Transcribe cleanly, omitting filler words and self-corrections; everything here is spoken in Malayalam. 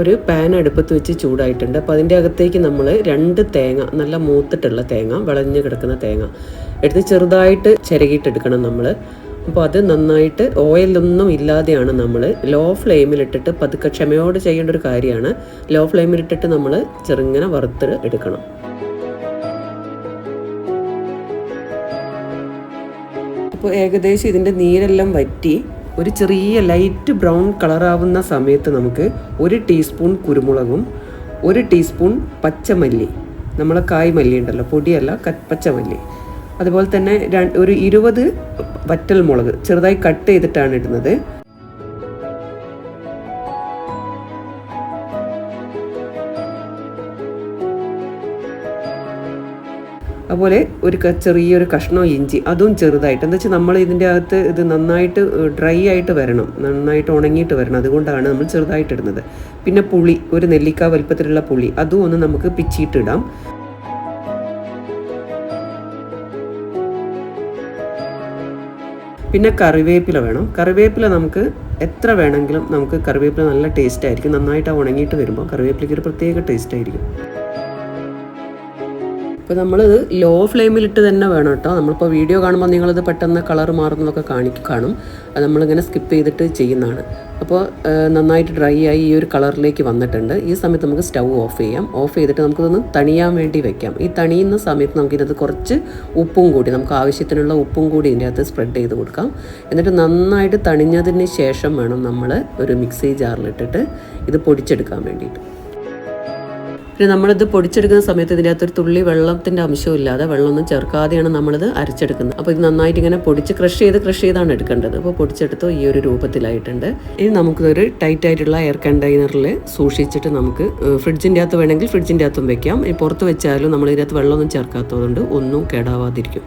ഒരു പാൻ അടുപ്പത്ത് വെച്ച് ചൂടായിട്ടുണ്ട്. അപ്പോൾ അതിൻ്റെ അകത്തേക്ക് നമ്മൾ 2 തേങ്ങ, നല്ല മൂത്തിട്ടുള്ള തേങ്ങ, വിളഞ്ഞ് കിടക്കുന്ന തേങ്ങ എടുത്ത് ചെറുതായിട്ട് ചിരകിയിട്ടെടുക്കണം നമ്മൾ. അപ്പോൾ അത് നന്നായിട്ട് ഓയിലൊന്നും ഇല്ലാതെയാണ് നമ്മൾ ലോ ഫ്ലെയിമിലിട്ടിട്ട് പതുക്കെ ക്ഷമയോടെ ചെയ്യേണ്ട ഒരു കാര്യമാണ്. ലോ ഫ്ലെയിമിലിട്ടിട്ട് നമ്മൾ ചെറുങ്ങനെ വറുത്ത് എടുക്കണം. അപ്പോൾ ഏകദേശം ഇതിൻ്റെ നീരെല്ലാം വറ്റി ഒരു ചെറിയ ലൈറ്റ് ബ്രൗൺ കളറാവുന്ന സമയത്ത് നമുക്ക് 1 ടീസ്പൂൺ കുരുമുളകും 1 ടീസ്പൂൺ പച്ചമല്ലി, നമ്മളെ കായ് മല്ലി ഉണ്ടല്ലോ, പൊടിയല്ല, പച്ചമല്ലി, അതുപോലെ തന്നെ ഒരു 20 വറ്റൽ മുളക് ചെറുതായി കട്ട് ചെയ്തിട്ടാണ് ഇടുന്നത്. അതുപോലെ ഒരു ചെറിയൊരു കഷ്ണം ഇഞ്ചി, അതും ചെറുതായിട്ട്. എന്താ വെച്ചാൽ നമ്മൾ ഇതിൻ്റെ അകത്ത് ഇത് നന്നായിട്ട് ഡ്രൈ ആയിട്ട് വരണം, നന്നായിട്ട് ഉണങ്ങിയിട്ട് വരണം, അതുകൊണ്ടാണ് നമ്മൾ ചെറുതായിട്ട് ഇടുന്നത്. പിന്നെ പുളി, ഒരു നെല്ലിക്ക വലുപ്പത്തിലുള്ള പുളി, അതും ഒന്ന് നമുക്ക് പിച്ചിയിട്ടിടാം. പിന്നെ കറിവേപ്പില വേണം. കറിവേപ്പില നമുക്ക് എത്ര വേണമെങ്കിലും നമുക്ക് കറിവേപ്പില നല്ല ടേസ്റ്റ് ആയിരിക്കും. നന്നായിട്ട് ഉണങ്ങിയിട്ട് വരുമ്പോൾ കറിവേപ്പിലയ്ക്ക് ഒരു പ്രത്യേക ടേസ്റ്റ് ആയിരിക്കും. അപ്പോൾ നമ്മളിത് ലോ ഫ്ലെയിമിലിട്ട് തന്നെ വേണം കേട്ടോ. നമ്മളിപ്പോൾ വീഡിയോ കാണുമ്പോൾ നിങ്ങളിത് പെട്ടെന്ന് കളർ മാറുന്നതൊക്കെ കാണും. അത് നമ്മളിങ്ങനെ സ്കിപ്പ് ചെയ്തിട്ട് ചെയ്യുന്നതാണ്. അപ്പോൾ നന്നായിട്ട് ഡ്രൈ ആയി ഈ ഒരു കളറിലേക്ക് വന്നിട്ടുണ്ട്. ഈ സമയത്ത് നമുക്ക് സ്റ്റൗ ഓഫ് ചെയ്യാം. ഓഫ് ചെയ്തിട്ട് നമുക്കിതൊന്ന് തണിയാൻ വേണ്ടി വെക്കാം. ഈ തണിയുന്ന സമയത്ത് നമുക്കിതിനകത്ത് കുറച്ച് ഉപ്പും കൂടി, നമുക്ക് ആവശ്യത്തിനുള്ള ഉപ്പും കൂടി ഇതിൻ്റെ അകത്ത് സ്പ്രെഡ് ചെയ്ത് കൊടുക്കാം. എന്നിട്ട് നന്നായിട്ട് തണിഞ്ഞതിന് ശേഷം വേണം നമ്മൾ ഒരു മിക്സി ജാറിലിട്ടിട്ട് ഇത് പൊടിച്ചെടുക്കാൻ വേണ്ടിയിട്ട്. പിന്നെ നമ്മളിത് പൊടിച്ചെടുക്കുന്ന സമയത്ത് ഇതിൻ്റെ അകത്തൊരു തുള്ളി വെള്ളത്തിൻ്റെ അംശമില്ലാതെ, വെള്ളമൊന്നും ചേർക്കാതെയാണ് നമ്മളിത് അരച്ചെടുക്കുന്നത്. അപ്പോൾ ഇത് നന്നായിട്ട് ഇങ്ങനെ ക്രഷ് ചെയ്താണ് എടുക്കേണ്ടത്. അപ്പോൾ പൊടിച്ചെടുത്തോ ഈ ഒരു രൂപത്തിലായിട്ടുണ്ട്. ഇനി നമുക്കൊരു ടൈറ്റ് ആയിട്ടുള്ള എയർ കണ്ടെയ്നറിൽ സൂക്ഷിച്ചിട്ട് നമുക്ക് ഫ്രിഡ്ജിൻ്റെ അകത്ത് വേണമെങ്കിൽ ഫ്രിഡ്ജിൻ്റെ അകത്തും വെക്കാം. പുറത്ത് വെച്ചാലും നമ്മൾ ഇതിനകത്ത് വെള്ളമൊന്നും ചേർക്കാത്തതുകൊണ്ട് ഒന്നും കേടാവാതിരിക്കും.